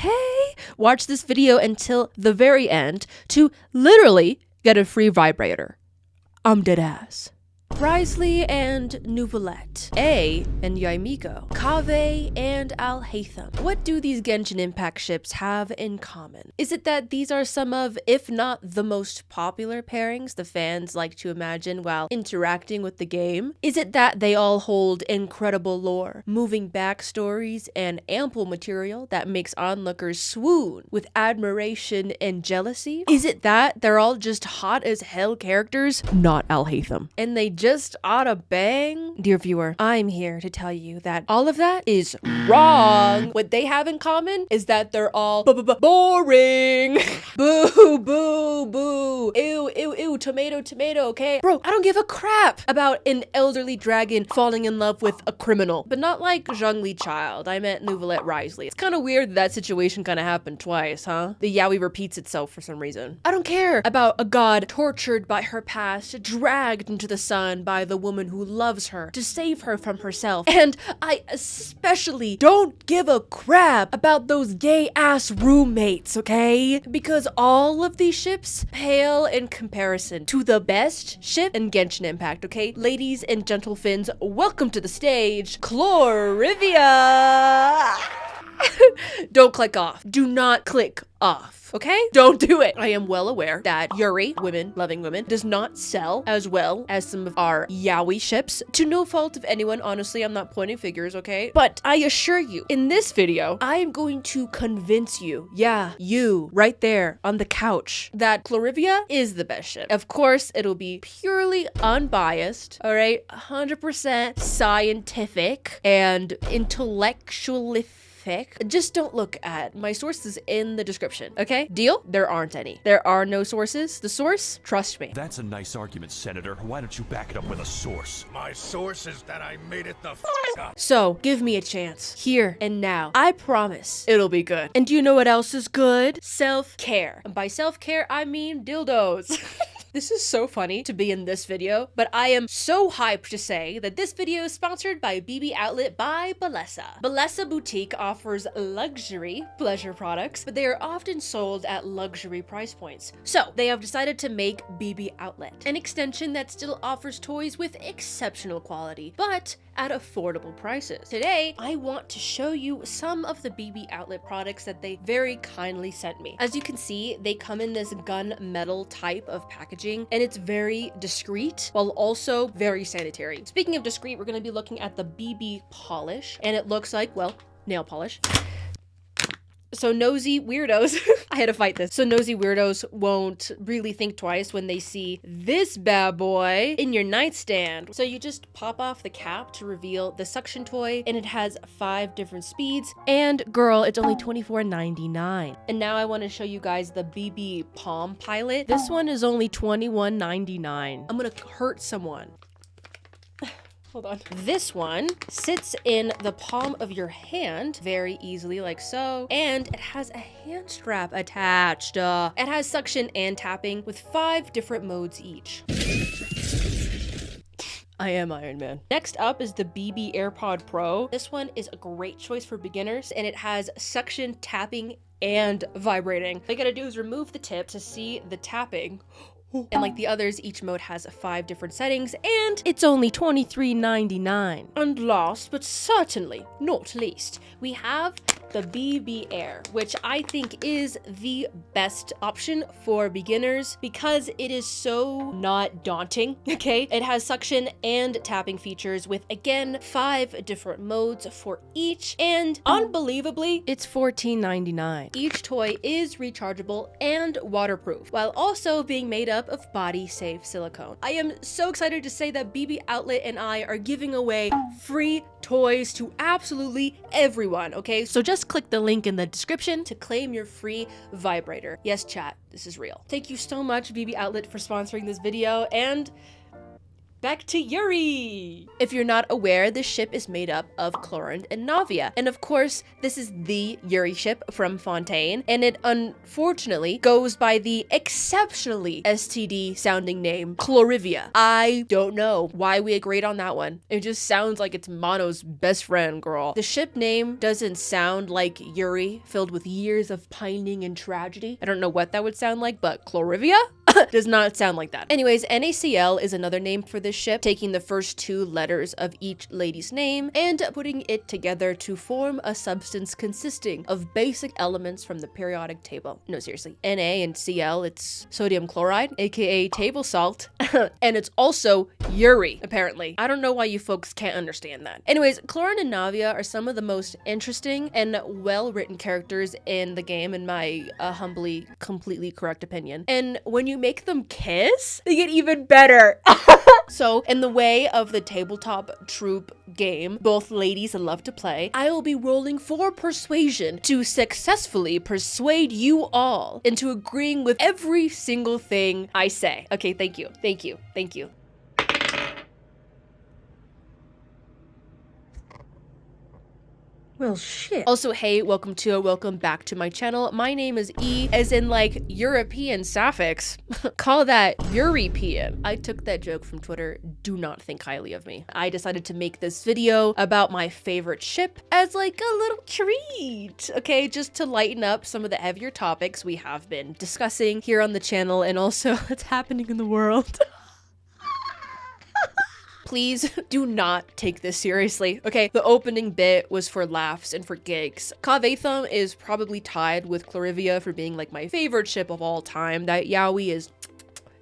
hey, watch this video until the very end to literally get a free vibrator. I'm dead ass. Wriothesley and Neuvillette, Ei and Yae Miko, Kaveh and Alhaitham. What do these Genshin Impact ships have in common? Is it that these are some of, if not the most popular pairings the fans like to imagine while interacting with the game? Is it that they all hold incredible lore, moving backstories, and ample material that makes onlookers swoon with admiration and jealousy? Is it that they're all just hot as hell characters? Not Alhaitham. And they just oughta bang? Dear viewer, I'm here to tell you that all of that is wrong. What they have in common is that they're all boring. Boo, boo, boo. Ew, ew, ew, tomato, tomato, okay? Bro, I don't give a crap about an elderly dragon falling in love with a criminal. But not like Zhongli Child. I meant Neuvillette Wriothesley. It's kind of weird that situation kind of happened twice, huh? The yaoi repeats itself for some reason. I don't care about a god tortured by her past, dragged into the sun by the woman who loves her to save her from herself. And I especially don't give a crap about those gay ass roommates, okay? Because all of these ships pale in comparison to the best ship in Genshin Impact, okay? Ladies and gentle fins, welcome to the stage, Clorinde. Don't click off. Do not click off, okay? Don't do it. I am well aware that Yuri, women loving women, does not sell as well as some of our yaoi ships. To no fault of anyone, honestly, I'm not pointing figures, okay? But I assure you, in this video, I am going to convince you, yeah, you, right there on the couch, that Clorinde is the best ship. Of course, it'll be purely unbiased, all right? 100% scientific and intellectualistic. Just don't look at my sources in the description, okay? Deal? There aren't any. There are no sources. The source? Trust me. That's a nice argument, Senator. Why don't you back it up with a source? My source is that I made it the f up. So, give me a chance. Here and now. I promise it'll be good. And do you know what else is good? Self-care. And by self-care, I mean dildos. This is so funny to be in this video, but I am so hyped to say that this video is sponsored by BB Outlet by Bellesa. Bellesa Boutique offers luxury pleasure products, but they are often sold at luxury price points. So they have decided to make BB Outlet, an extension that still offers toys with exceptional quality, but at affordable prices. Today, I want to show you some of the BB Outlet products that they very kindly sent me. As you can see, they come in this gunmetal type of packaging, and it's very discreet while also very sanitary. Speaking of discreet, we're going to be looking at the BB polish, and it looks like, well, nail polish. So nosy weirdos, I had to fight this. So nosy weirdos won't really think twice when they see this bad boy in your nightstand. So you just pop off the cap to reveal the suction toy, and it has 5 different speeds. And girl, it's only $24.99. And now I want to show you guys the BB Palm Pilot. This one is only $21.99. I'm gonna hurt someone. Hold on. This one sits in the palm of your hand very easily, like so, and it has a hand strap attached. It has suction and tapping with 5 different modes each. I am Iron Man. Next up is the BB AirPod Pro. This one is a great choice for beginners, and it has suction, tapping, and vibrating. All you gotta do is remove the tip to see the tapping. And like the others, each mode has 5 different settings, and it's only $23.99. And last, but certainly not least, we have the BB Air, which I think is the best option for beginners because it is so not daunting, okay? It has suction and tapping features with, again, 5 different modes for each, and unbelievably, it's $14.99. Each toy is rechargeable and waterproof, while also being made up of body-safe silicone. I am so excited to say that BB Outlet and I are giving away free toys to absolutely everyone, okay? So just click the link in the description to claim your free vibrator. Yes, chat, this is real. Thank you so much, BB Outlet, for sponsoring this video, and back to Yuri. If you're not aware, this ship is made up of Clorinde and Navia. And of course, this is the Yuri ship from Fontaine, and it unfortunately goes by the exceptionally STD sounding name Clorivia. I don't know why we agreed on that one. It just sounds like it's Mono's best friend, girl. The ship name doesn't sound like Yuri filled with years of pining and tragedy. I don't know what that would sound like, but Clorivia does not sound like that. Anyways, NaCl is another name for this ship, taking the first two letters of each lady's name and putting it together to form a substance consisting of basic elements from the periodic table. No, seriously. Na and Cl, it's sodium chloride, aka table salt, and it's also Yuri, apparently. I don't know why you folks can't understand that. Anyways, Clorinde and Navia are some of the most interesting and well-written characters in the game, in my humbly, completely correct opinion. And when you make them kiss, they get even better. So, in the way of the tabletop troop game both ladies love to play, I will be rolling for persuasion to successfully persuade you all into agreeing with every single thing I say. Okay, thank you. Thank you. Thank you. Well, shit. Also, hey, welcome back to my channel. My name is E, as in like European suffix. Call that European. I took that joke from Twitter. Do not think highly of me. I decided to make this video about my favorite ship as like a little treat, okay? Just to lighten up some of the heavier topics we have been discussing here on the channel and also what's happening in the world. Please do not take this seriously. Okay, the opening bit was for laughs and for gigs. Kavehtham is probably tied with Clorivia for being like my favorite ship of all time. That yaoi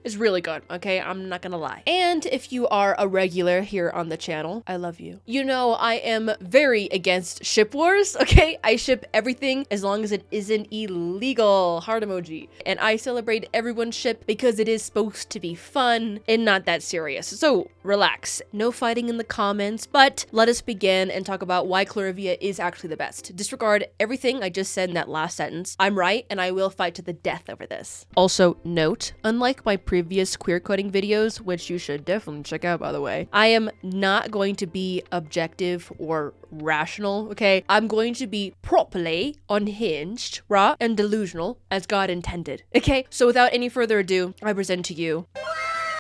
is really good, okay? I'm not gonna lie. And if you are a regular here on the channel, I love you. You know I am very against ship wars, okay? I ship everything as long as it isn't illegal. Heart emoji. And I celebrate everyone's ship because it is supposed to be fun and not that serious. So relax. No fighting in the comments, but let us begin and talk about why Clorivia is actually the best. Disregard everything I just said in that last sentence. I'm right, and I will fight to the death over this. Also, note, unlike my previous queer coding videos, which you should definitely check out, by the way, I am not going to be objective or rational, okay? I'm going to be properly unhinged, raw, and delusional as God intended, okay? So without any further ado, I present to you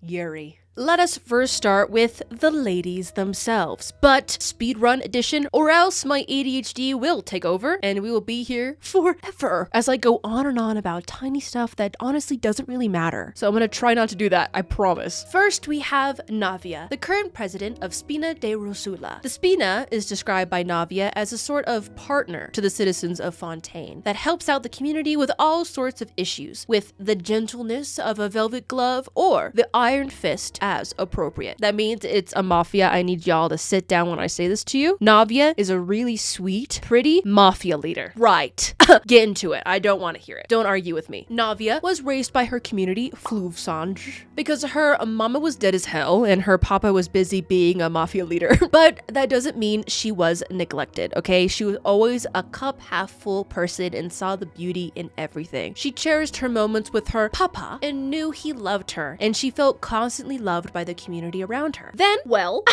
Yuri. Let us first start with the ladies themselves, but speedrun edition, or else my ADHD will take over and we will be here forever as I go on and on about tiny stuff that honestly doesn't really matter. So I'm gonna try not to do that, I promise. First, we have Navia, the current president of Spina de Rosula. The Spina is described by Navia as a sort of partner to the citizens of Fontaine that helps out the community with all sorts of issues, with the gentleness of a velvet glove or the iron fist as appropriate. That means it's a mafia. I need y'all to sit down when I say this to you. Navia is a really sweet, pretty mafia leader. Right. Get into it. I don't want to hear it. Don't argue with me. Navia was raised by her community, Fluvsange, because her mama was dead as hell and her papa was busy being a mafia leader. But that doesn't mean she was neglected, okay? She was always a cup half full person and saw the beauty in everything. She cherished her moments with her papa and knew he loved her, and she felt constantly loved by the community around her. Then, well,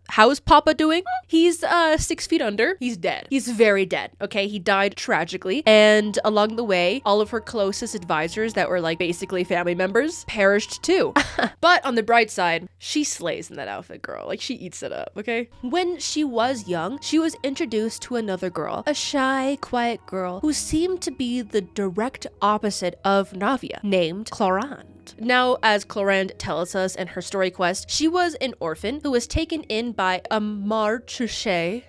how's Papa doing? He's 6 feet under. He's dead. He's very dead, okay? He died tragically, and along the way, all of her closest advisors that were like basically family members perished too. But on the bright side, she slays in that outfit, girl. Like, she eats it up, okay? When she was young, she was introduced to another girl, a shy, quiet girl who seemed to be the direct opposite of Navia, named Clorinde. Now, as Clorinde tells us in her story quest, she was an orphan who was taken in by a marche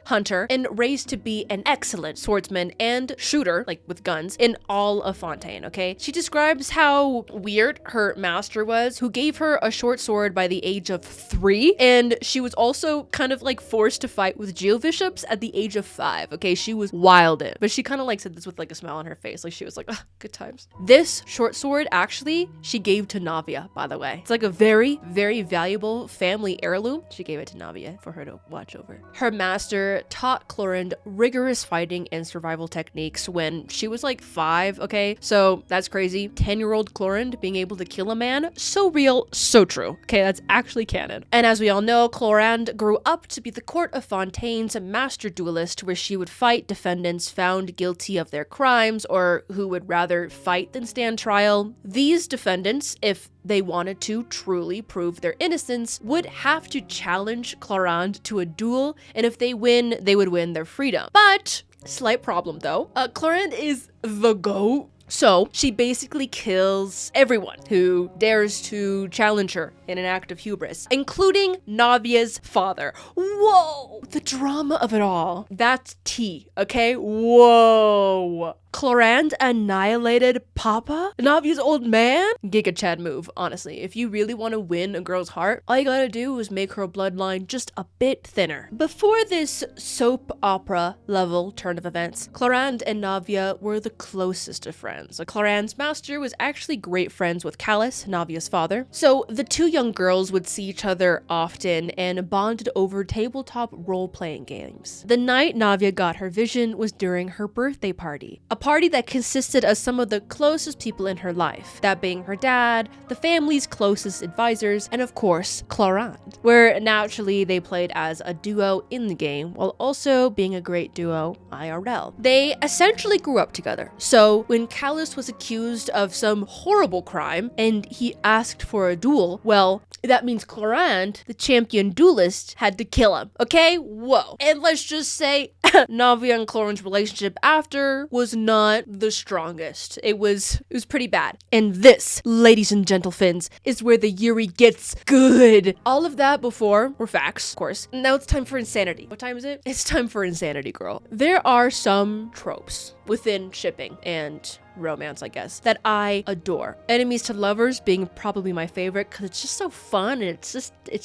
hunter and raised to be an excellent swordsman and shooter, like with guns, in all of Fontaine, okay? She describes how weird her master was, who gave her a short sword by the age of 3, and she was also kind of like forced to fight with geobishops at the age of 5, okay? She was wilded, but she kind of like said this with like a smile on her face, like she was like, good times. This short sword, actually, she gave to Navia, by the way. It's like a very, very very valuable family heirloom. She gave it to Navia for her to watch over. Her master taught Clorinde rigorous fighting and survival techniques when she was like 5, okay? So that's crazy. 10-year-old Clorinde being able to kill a man, so real, so true. Okay, that's actually canon. And as we all know, Clorinde grew up to be the court of Fontaine's master duelist, where she would fight defendants found guilty of their crimes or who would rather fight than stand trial. These defendants, if they wanted to truly prove their innocence, would have to challenge Clorinde to a duel, and if they win, they would win their freedom. But, slight problem though, Clorinde is the GOAT. So she basically kills everyone who dares to challenge her in an act of hubris, including Navia's father. Whoa! The drama of it all. That's tea, okay? Whoa! Clorinde annihilated Papa? Navia's old man? Giga Chad move, honestly. If you really want to win a girl's heart, all you gotta do is make her bloodline just a bit thinner. Before this soap opera level turn of events, Clorinde and Navia were the closest of friends. Clorinde's master was actually great friends with Callus, Navia's father. So the two young girls would see each other often and bonded over tabletop role-playing games. The night Navia got her vision was during her birthday party. A party that consisted of some of the closest people in her life, that being her dad, the family's closest advisors, and of course, Clorinde, where naturally they played as a duo in the game, while also being a great duo IRL. They essentially grew up together, so when Callus was accused of some horrible crime and he asked for a duel, well, that means Clorinde, the champion duelist, had to kill him, okay? Whoa. And let's just say Navia and Clorinde's relationship after was not the strongest. It was pretty bad. And this, ladies and gentlemen, is where the Yuri gets good. All of that before were facts, of course. Now it's time for insanity. What time is it? It's time for insanity, girl. There are some tropes within shipping and romance, I guess, that I adore. Enemies to lovers being probably my favorite because it's just so fun and it's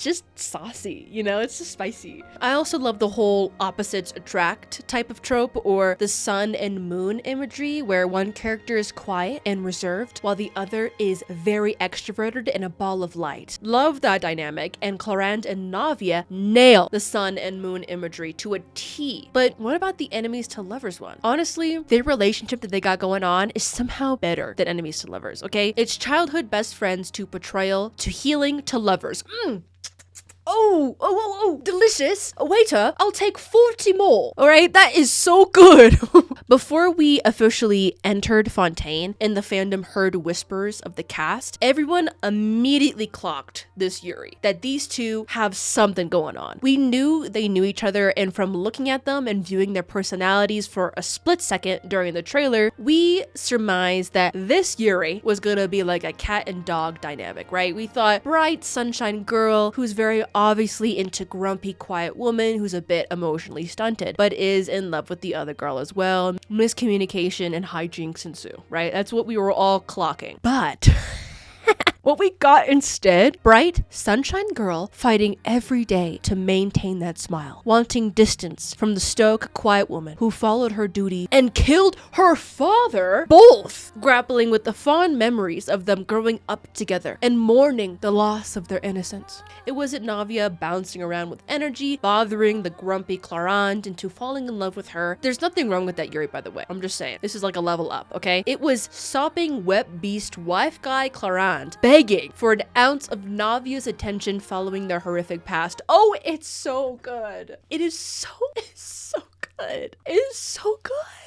just saucy, you know, it's just spicy. I also love the whole opposites attract type of trope, or the sun and moon imagery where one character is quiet and reserved while the other is very extroverted and a ball of light. Love that dynamic, and Clorinde and Navia nail the sun and moon imagery to a T. But what about the enemies to lovers one? Honestly, their relationship that they got going on is somehow better than enemies to lovers, okay? It's childhood best friends to betrayal to healing to lovers. Oh, delicious. Waiter, I'll take 40 more. All right, that is so good. Before we officially entered Fontaine and the fandom heard whispers of the cast, everyone immediately clocked this Yuri, that these two have something going on. We knew they knew each other, and from looking at them and viewing their personalities for a split second during the trailer, we surmised that this Yuri was gonna be like a cat and dog dynamic, right? We thought bright sunshine girl who's very obviously into grumpy, quiet woman who's a bit emotionally stunted, but is in love with the other girl as well. Miscommunication and hijinks ensue, right? That's what we were all clocking. But what we got instead, bright sunshine girl fighting every day to maintain that smile, wanting distance from the stoic, quiet woman who followed her duty and killed her father, both grappling with the fond memories of them growing up together and mourning the loss of their innocence. It wasn't Navia bouncing around with energy, bothering the grumpy Clorinde into falling in love with her. There's nothing wrong with that Yuri, by the way. I'm just saying. This is like a level up, okay? It was sopping wet beast wife guy Clorinde begging for an ounce of Navia's attention following their horrific past. Oh, it's so good. It is so good. It is so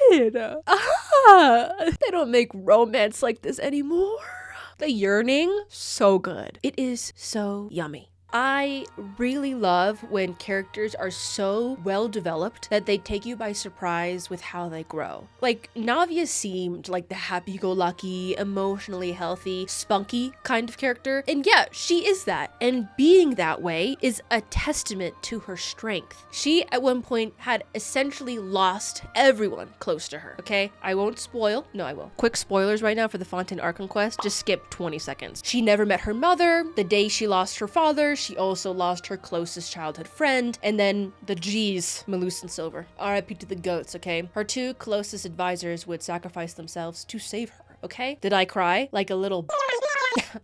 good. They don't make romance like this anymore. The yearning, so good. It is so yummy. I really love when characters are so well developed that they take you by surprise with how they grow. Like, Navia seemed like the happy-go-lucky, emotionally healthy, spunky kind of character. And yeah, she is that. And being that way is a testament to her strength. She, at one point, had essentially lost everyone close to her, okay? I won't spoil. No, I will. Quick spoilers right now for the Fontaine Archon quest. Just skip 20 seconds. She never met her mother. The day she lost her father, she also lost her closest childhood friend, and then the G's, Malus and Silver. RIP to the goats, okay? Her two closest advisors would sacrifice themselves to save her, okay? Did I cry like a little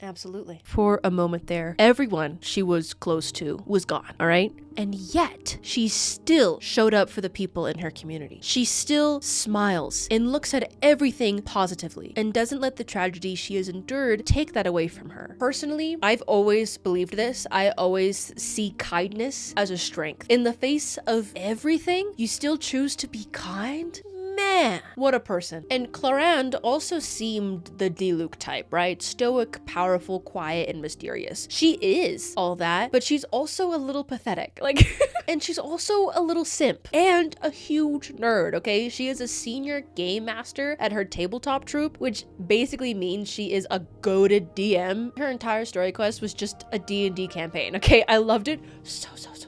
Absolutely. For a moment there, everyone she was close to was gone, all right? And yet, she still showed up for the people in her community. She still smiles and looks at everything positively and doesn't let the tragedy she has endured take that away from her. Personally, I've always believed this. I always see kindness as a strength. In the face of everything, you still choose to be kind? Man, what a person. And Clorinde also seemed the diluc type, right? Stoic, powerful, quiet, and mysterious. She is all that, but she's also a little pathetic. Like, and she's also a little simp and a huge nerd, okay? She is a senior game master at her tabletop troupe, which basically means she is a goated DM. Her entire story quest was just a D&D campaign, okay? I loved it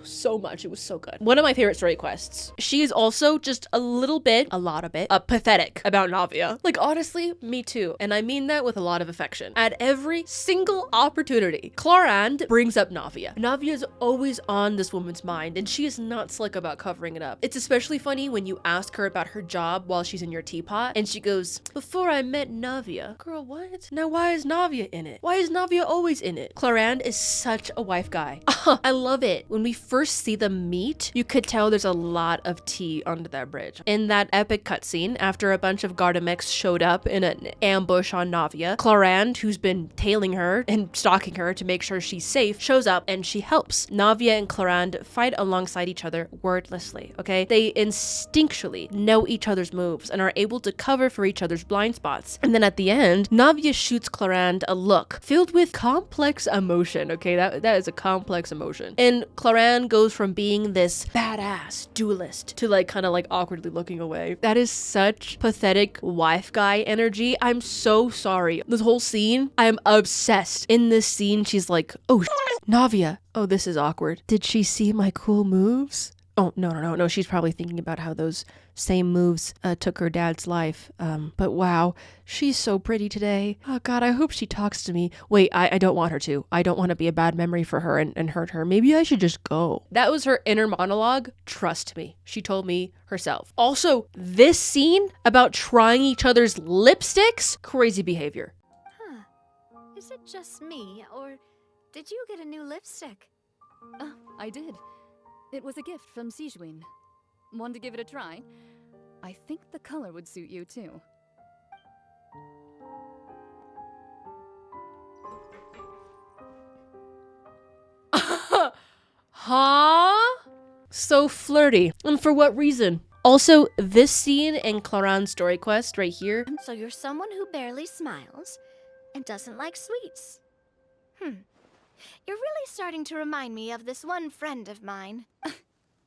so much. It was so good. One of my favorite story quests. She is also just a lot of it, pathetic about Navia. Like, honestly, me too. And I mean that with a lot of affection. At every single opportunity, Clorinde brings up Navia. Navia is always on this woman's mind, and she is not slick about covering it up. It's especially funny when you ask her about her job while she's in your teapot, and she goes, before I met Navia. Girl, what? Now why is Navia in it? Why is Navia always in it? Clorinde is such a wife guy. I love it. When we first see them meet, you could tell there's a lot of tea under that bridge. In that epic cutscene, after a bunch of Gardamex showed up in an ambush on Navia, Clorinde, who's been tailing her and stalking her to make sure she's safe, shows up and she helps. Navia and Clorinde fight alongside each other wordlessly, okay? They instinctually know each other's moves and are able to cover for each other's blind spots. And then at the end, Navia shoots Clorinde a look filled with complex emotion, okay? That is a complex emotion. And Clorinde goes from being this badass duelist to like kind of like awkwardly looking away. That is such pathetic wife guy energy. I'm so sorry. This whole scene, I'm obsessed. In this scene, she's like, oh, Navia. Oh, this is awkward. Did she see my cool moves? Oh, no. She's probably thinking about how those same moves took her dad's life. But wow, she's so pretty today. Oh God, I hope she talks to me. Wait, I don't want her to. I don't want to be a bad memory for her and hurt her. Maybe I should just go. That was her inner monologue. Trust me. She told me herself. Also, this scene about trying each other's lipsticks, crazy behavior. Huh. Is it just me, or did you get a new lipstick? Oh, I did. It was a gift from Sijuin. Want to give it a try? I think the color would suit you too. Huh? So flirty. And for what reason? Also, this scene in Clorinde's story quest right here. So you're someone who barely smiles and doesn't like sweets. You're really starting to remind me of this one friend of mine.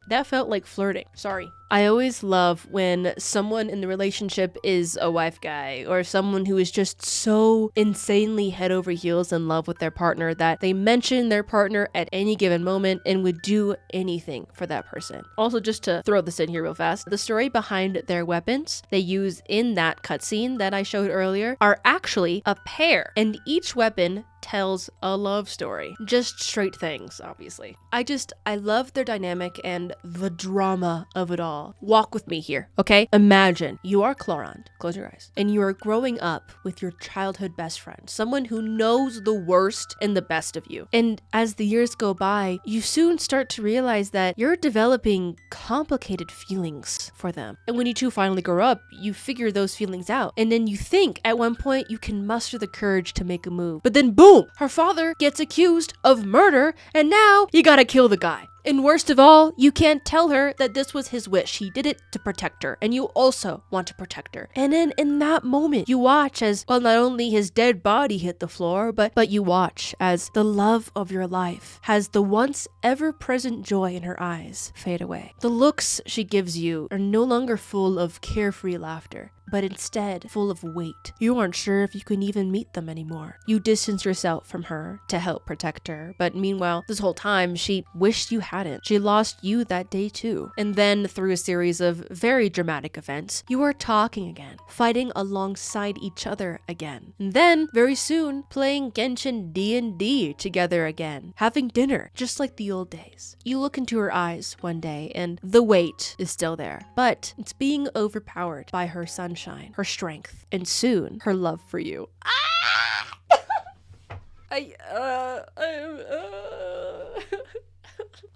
That felt like flirting. Sorry. I always love when someone in the relationship is a wife guy or someone who is just so insanely head over heels in love with their partner that they mention their partner at any given moment and would do anything for that person. Also, just to throw this in here real fast, the story behind their weapons they use in that cutscene that I showed earlier are actually a pair, and each weapon tells a love story. Just straight things, obviously. I love their dynamic and the drama of it all. Walk with me here, okay? Imagine you are Clorinde, close your eyes, and you are growing up with your childhood best friend, someone who knows the worst and the best of you. And as the years go by, you soon start to realize that you're developing complicated feelings for them. And when you two finally grow up, you figure those feelings out. And then you think at one point you can muster the courage to make a move. But then boom, her father gets accused of murder, and now you gotta kill the guy. And worst of all, you can't tell her that this was his wish. He did it to protect her, and you also want to protect her. And then in that moment, you watch as, well, not only his dead body hit the floor, but you watch as the love of your life has the once ever-present joy in her eyes fade away. The looks she gives you are no longer full of carefree laughter, but instead full of weight. You aren't sure if you can even meet them anymore. You distance yourself from her to help protect her, but meanwhile, this whole time, she wished you hadn't. She lost you that day too. And then, through a series of very dramatic events, you are talking again, fighting alongside each other again. And then, very soon, playing Genshin D&D together again, having dinner, just like the old days. You look into her eyes one day, and the weight is still there, but it's being overpowered by her sunshine, her strength, and soon, her love for you.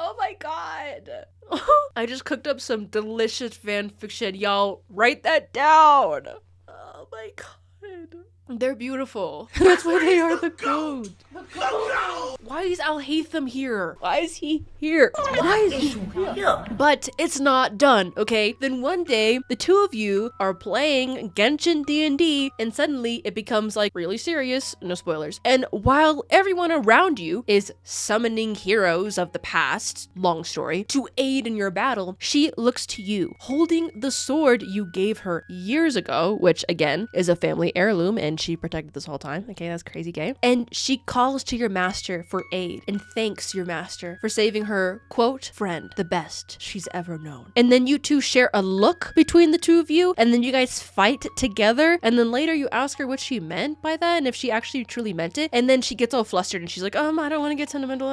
Oh my god. I just cooked up some delicious fan fiction. Y'all, write that down. Oh my god. They're beautiful. That's why they are the goat. Why is Alhaitham here? Why is he here? Why is he here? But it's not done, okay? Then one day, the two of you are playing Genshin D&D, and suddenly it becomes like really serious, no spoilers. And while everyone around you is summoning heroes of the past, long story, to aid in your battle, she looks to you, holding the sword you gave her years ago, which again is a family heirloom, and she protected this whole time. Okay, that's crazy gay. And she calls to your master for aid and thanks your master for saving her, quote, friend, the best she's ever known. And then you two share a look between the two of you, and then you guys fight together, and then later you ask her what she meant by that and if she actually truly meant it, and then she gets all flustered and she's like, I don't want to get sentimental.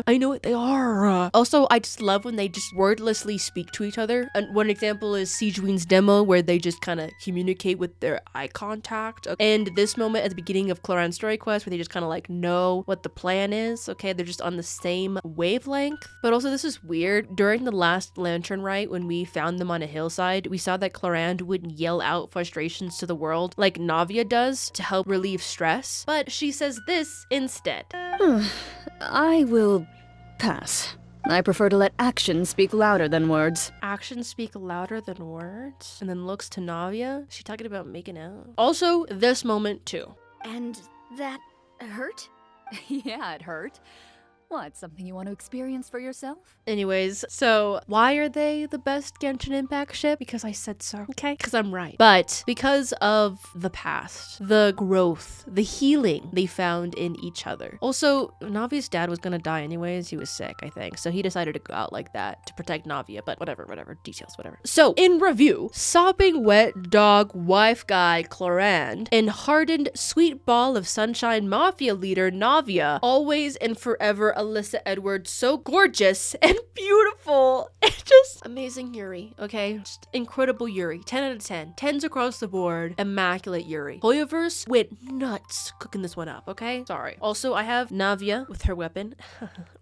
I know what they are. Also, I just love when they just wordlessly speak to each other. And one example is Sijween's demo, where they just kind of communicate with their eye contact. And this moment at the beginning of Clorinde's story quest, where they just kind of like know what the plan is. Okay, they're just on the same wavelength. But also, this is weird. During the last lantern rite, when we found them on a hillside, we saw that Clorinde would yell out frustrations to the world like Navia does to help relieve stress. But she says this instead. I will pass. I prefer to let actions speak louder than words. Actions speak louder than words? And then looks to Navia. Is she talking about making out? Also, this moment too. And that hurt? Yeah, it hurt. What, something you want to experience for yourself? Anyways, so why are they the best Genshin Impact ship? Because I said so, okay? Because I'm right. But because of the past, the growth, the healing they found in each other. Also, Navia's dad was gonna die anyways. He was sick, I think. So he decided to go out like that to protect Navia, but whatever, details, whatever. So, in review, sopping wet dog wife guy Clorinde and hardened sweet ball of sunshine mafia leader Navia, always and forever Alyssa Edwards, so gorgeous and beautiful and just amazing Yuri, okay? Just incredible Yuri. 10 out of 10. 10s across the board. Immaculate Yuri. Hoyoverse went nuts cooking this one up, okay? Sorry. Also, I have Navia with her weapon.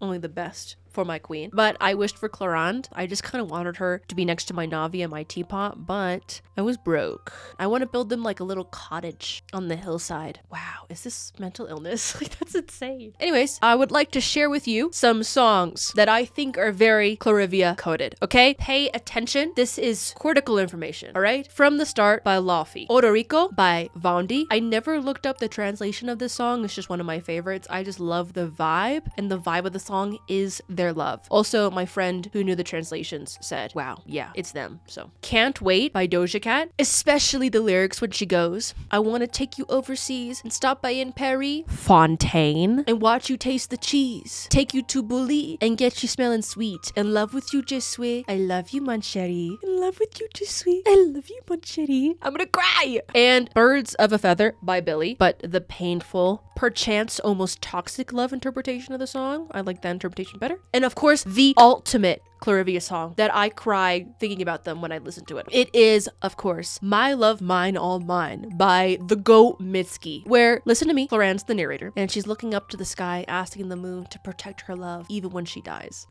Only the best for my queen. But I wished for Clorinde. I just kind of wanted her to be next to my Navia, my teapot, but I was broke. I want to build them like a little cottage on the hillside. Wow, is this mental illness? Like, that's insane. Anyways, I would like to share with you some songs that I think are very Clarivia coded, okay? Pay attention. This is critical information, all right? From the Start by Laufey. Odorico by Venti. I never looked up the translation of this song. It's just one of my favorites. I just love the vibe, and the vibe of the song is their love. Also, my friend who knew the translations said, wow, yeah, it's them. So, Can't Wait by Doja Cat, especially the lyrics when she goes, I want to take you overseas and stop by in Paris, Fontaine, and watch you taste the cheese, take you to Bully and get you smelling sweet, in love with you, je suis, I love you, mon chéri, in love with you, je suis, I love you, mon chéri, I'm gonna cry. And Birds of a Feather by Billy, but the painful, perchance almost toxic love interpretation of the song, I like that interpretation better. And of course, the ultimate Clarivia song that I cry thinking about them when I listen to it. It is, of course, My Love Mine All Mine by the GOAT Mitski, where, listen to me, Clorinde's the narrator, and she's looking up to the sky, asking the moon to protect her love, even when she dies.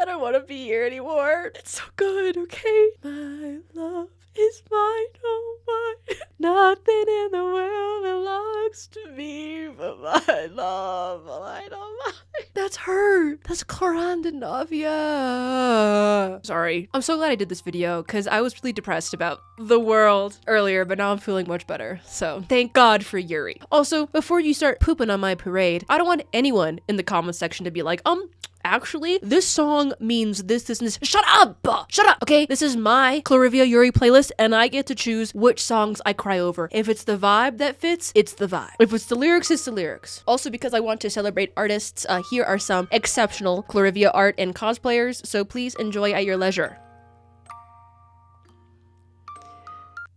I don't want to be here anymore. It's so good, okay? My love is mine, oh mine. Nothing in the world belongs to me but my love, mine, oh mine. That's her. That's Clorinde and Navia. Sorry. I'm so glad I did this video because I was really depressed about the world earlier, but now I'm feeling much better. So thank God for Yuri. Also, before you start pooping on my parade, I don't want anyone in the comments section to be like, actually, this song means this, and this. Shut up! Shut up, okay? This is my Clarivia Yuri playlist, and I get to choose which songs I cry over. If it's the vibe that fits, it's the vibe. If it's the lyrics, it's the lyrics. Also, because I want to celebrate artists, here are some exceptional Clarivia art and cosplayers, so please enjoy at your leisure.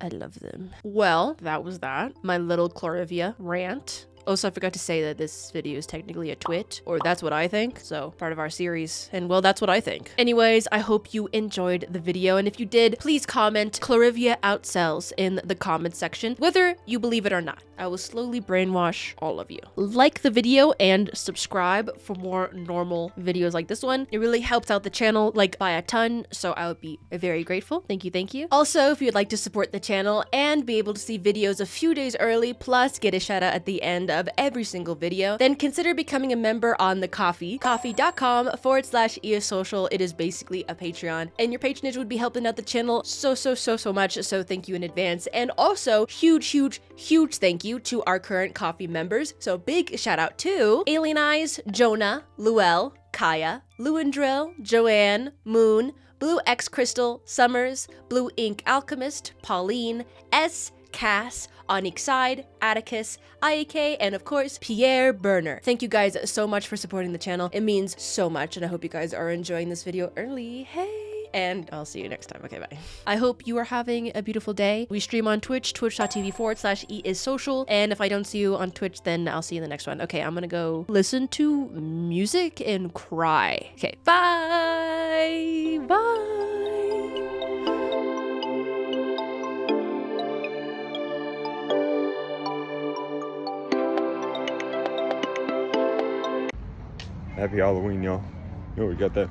I love them. Well, that was that. My little Clarivia rant. Also, I forgot to say that this video is technically a TWIT, or that's what I think, so part of our series, and well, that's what I think. Anyways, I hope you enjoyed the video, and if you did, please comment Clorivia outsells in the comment section, whether you believe it or not. I will slowly brainwash all of you. Like the video and subscribe for more normal videos like this one. It really helps out the channel like by a ton, so I would be very grateful. Thank you, thank you. Also, if you'd like to support the channel and be able to see videos a few days early, plus get a shout out at the end of every single video, then consider becoming a member on the Ko-fi, ko-fi.com/easocial. It is basically a Patreon, and your patronage would be helping out the channel so much, so thank you in advance. And also, huge thank you to our current Ko-fi members. So big shout out to Alien Eyes, Jonah, Luelle, Kaeya, Luandrill, Joanne, Moon, Blue X Crystal, Summers, Blue Ink Alchemist, Pauline, S, Cass, Onyx Side, Atticus, IAK, and of course, Pierre Burner. Thank you guys so much for supporting the channel. It means so much, and I hope you guys are enjoying this video early. Hey! And I'll see you next time. Okay, bye. I hope you are having a beautiful day. We stream on Twitch, twitch.tv/eisocial. And if I don't see you on Twitch, then I'll see you in the next one. Okay, I'm gonna go listen to music and cry. Okay, bye! Bye! Happy Halloween, y'all. You know, we got that.